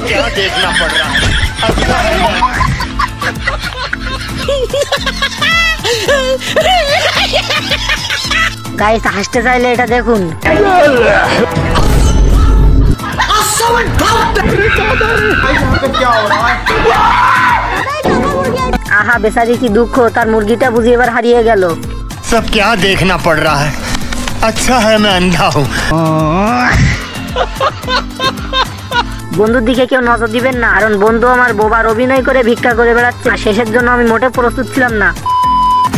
क्या देखना पड़ रहा है। গাইস হাসতে চাইলে এটা দেখুন। আহা বেচারি কি দুঃখ, তার মুরগিটা বুঝি এবার হারিয়ে গেল। सब क्या देखना पड़ रहा है। अच्छा है मैं अंधा हूँ। বন্ধুর দিকে কেউ নজর দিবেন না, কারণ বন্ধু আমার বোবার অভিনয় করে ভিক্ষা করে বেড়াচ্ছে। আর শেষের জন্য আমি মোটে প্রস্তুত ছিলাম না।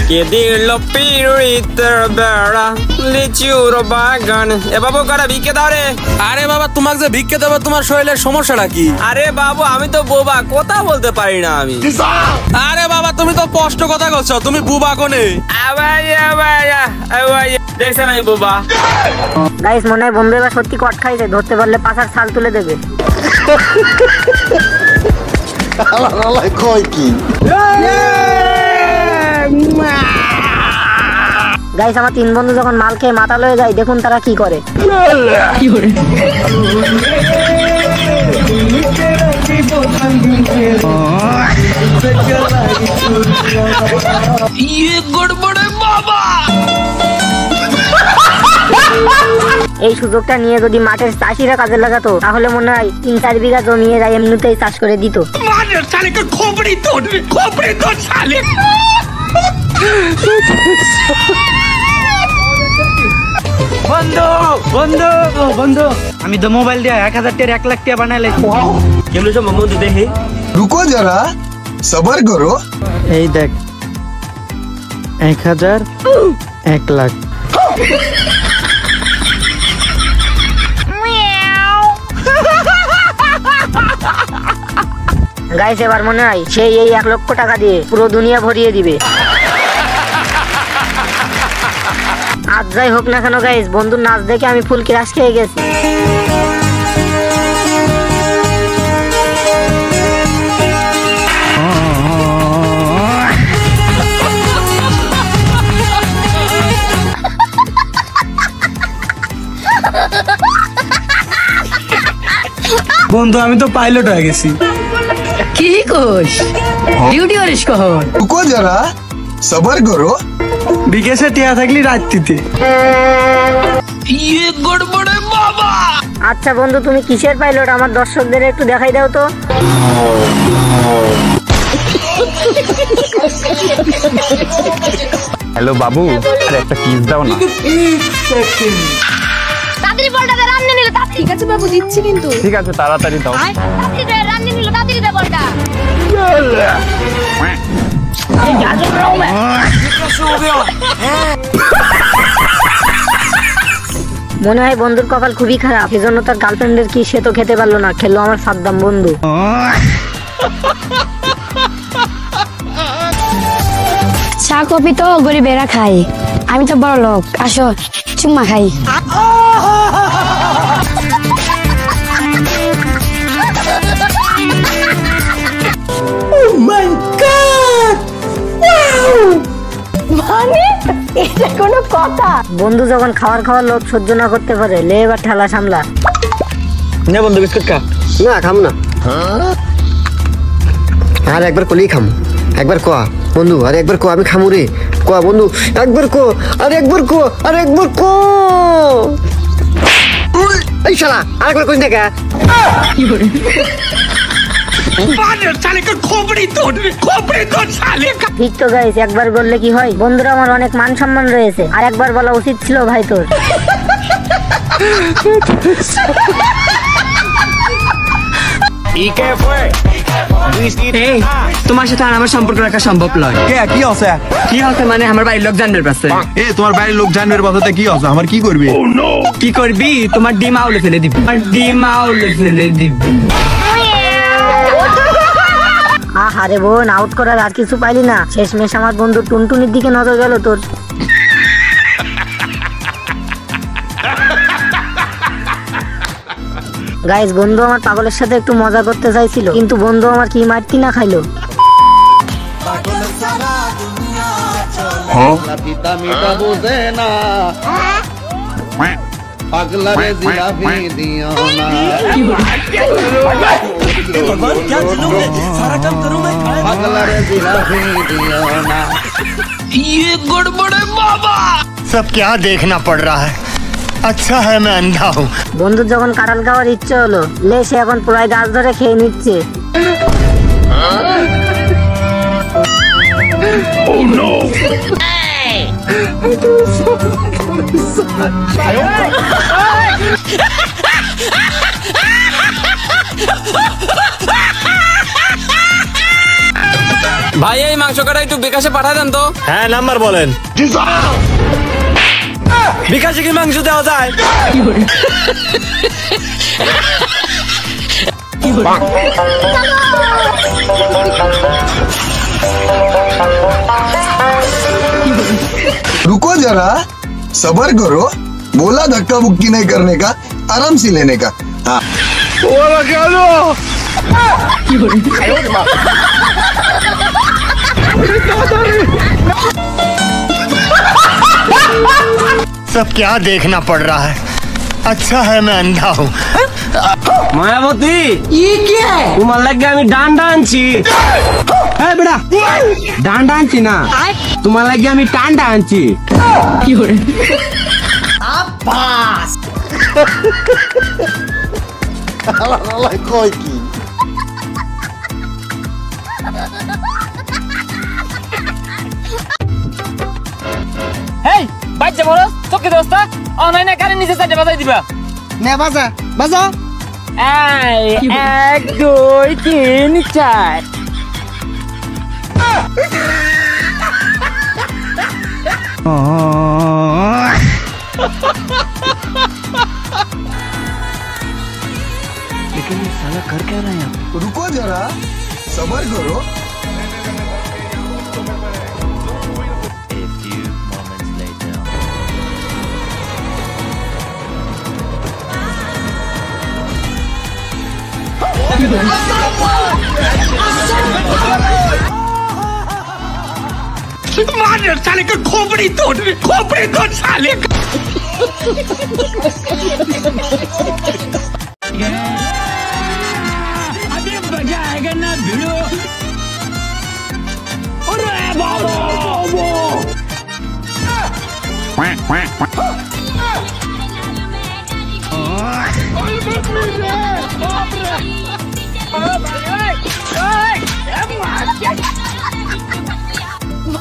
কে দিল পিরিতের বেড়া লিচুর বাগান। এ বাবু কারা ভিক্ষে দাও রে। আরে বাবা তোমাকে যে ভিক্ষে দেবো তোমার শরীরের সমস্যাটা কি? আরে বাবু আমি তো বোবা, কথা বলতে পারি না আমি। আরে বাবা তুমি তো স্পষ্ট কথা বলছো, তুমি বুবা কোনে? দেখছেন আমি বোবা। গাইস মনে হয় বন্ধু এবার সত্যি কট খাইছে, ধরতে পারলে পাছার ছাল তুলে দেবে। গাইস আমার তিন বন্ধু যখন মাল খেয়ে মাথা লয়ে যায়, দেখুন তারা কি করে। এই সুযোগটা নিয়ে যদি মাঠের চাষিরা কাজে লাগাতো, তাহলে মনে হয় 3-4 বিঘা জমি এরা এমনিতেই চাষ করে দিত। বন্ধু বন্ধু বন্ধু আমি তো মোবাইল দিয়ে 1000 টাকা 1 লাখ টাকা বানাইলে। কেমন সব বন্ধু দেখি। रुको जरा सबर करो। এই দেখ 1000 1 লাখ। গাইস এবার মনে হয় সেই এই 1 লক্ষ টাকা দিয়ে পুরো দুনিয়া ভরিয়ে দিবে। আজ যাই হোক না কেন গাইস, বন্ধুর নাচ দেখে আমি ফুল ক্রাশ খেয়ে গেছি। বন্ধু আমি তো পাইলট হয়ে গেছি। কি কইস? ডিউটি করিস কখন? रुको जरा सबर करो। বিকেশে টিয়া থাকলি রাত্রিতে। আচ্ছা বন্ধু তুমি কিসের পাইলট, আমার দর্শকদের একটু দেখাই দাও তো। হ্যালো বাবু, একটা কিস দাও না। তাড়াতাড়ি বলটা দে, রান্না নিলে তাড়াতাড়ি। ঠিক আছে বাবু দিচ্ছি কিন্তু। ঠিক আছে তাড়াতাড়ি দাও। তাড়াতাড়ি দে, রান্না নিলে তাড়াতাড়ি দে বলটা। মনে হয় বন্ধুর কপাল খুবই খারাপ, এজন্য তার গার্লফ্রেন্ডের কি সে তো খেতে পারলো না, খেলো আমার সাদ্দাম বন্ধু। চা কফি তো গরিবেরা খাই, আমি তো বড় লোক, আসো চুম্মা খাই। মানে এটা কোনো কথা? বন্ধু যখন খাওয়ার লোভ সহ্য না করতে পারে, লে এবার ঠেলা সামলা। না বন্ধু বিস্কুট খা। না খাম না, আর একবার কলেই খাম। একবার কোয়া বন্ধু, আর একবার কো, আমি খামু রে। কোয়া বন্ধু, একবার কো, আর একবার কো, আর একবার কো। এই শালা আরেকবার কইস না কে? ঠিক তো গাইস, একবার বললে কি হয়? বন্ধুরা আমার অনেক মান সম্মান রয়েছে, আর একবার বলা উচিত ছিল ভাই তোর। তোমার সাথে আর আমার সম্পর্ক রাখা সম্ভব নয়। কি আছে? কি হচ্ছে মানে আমার বাড়ির লোক জানবে পারছে। তোমার বাড়ির লোক জানবে কথাতে কি আছে? আমার কি করবি? কি করবি? তোমার ডিম আউলে ফেলে দিবি। ডিম আউলে ফেলে দিবি। আরে বোন, আউট করার আর কিছু পাইলি না? শেষমেশ আমার বন্ধু টুনটুনির দিকে নজর গেল তোর। গাইস বন্ধু আমার পাগলের সাথে একটু মজা করতে চাইছিল, কিন্তু বন্ধু আমার কি মারতি না খাইলো। পাগলারে জিলাপি দিও না भगवान क्या जुलूम है सारा काम करूं मैं পাগলারে জিলাপি দিও না ये गड़बड़ है बाबा सब क्या देखना पड़ रहा है अच्छा है मैं अंधा हूँ বন্ধু যখন কাঁঠাল খাওয়ার ইচ্ছে হলো লে সে এখন পুরাই গাছ ধরে খেয়ে নিচ্ছে। ভাই এই মাংস কাটা একটু বিকাশে পাঠায় দেন তো। হ্যাঁ নাম্বার বলেন বিকাশে কি মাংস দেওয়া যায়? रुको जरा सबर करो बोला धक्का मुक्की नहीं करने का आराम से लेने का हाँ सब क्या देखना पड़ रहा है अच्छा है मैं अंधा हूँ মায়াবতী ये क्या है তোমার লাগে আমি ডান্ডা আনছি। হ্যাঁ বেটা ডান্ডা আনছি না তোমার লাগে আমি টান্ডা আনছি। কি করে কই কি এই বাচ্চা বড় চোখে দোস্তা অনলাইনে কারে নিচে সাইডে বাজাই দিবা নে বাজা বাজা এই 1 2 3 4 लेकिन ये साला कर क्या रहा है यहाँ पे? रुको जरा सबर करो मार साले का खोपड़ी तोड़ साले का अभी मजा आएगा ना भिड़ो अरे बाबा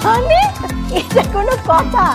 মানে এটা কোনো কথা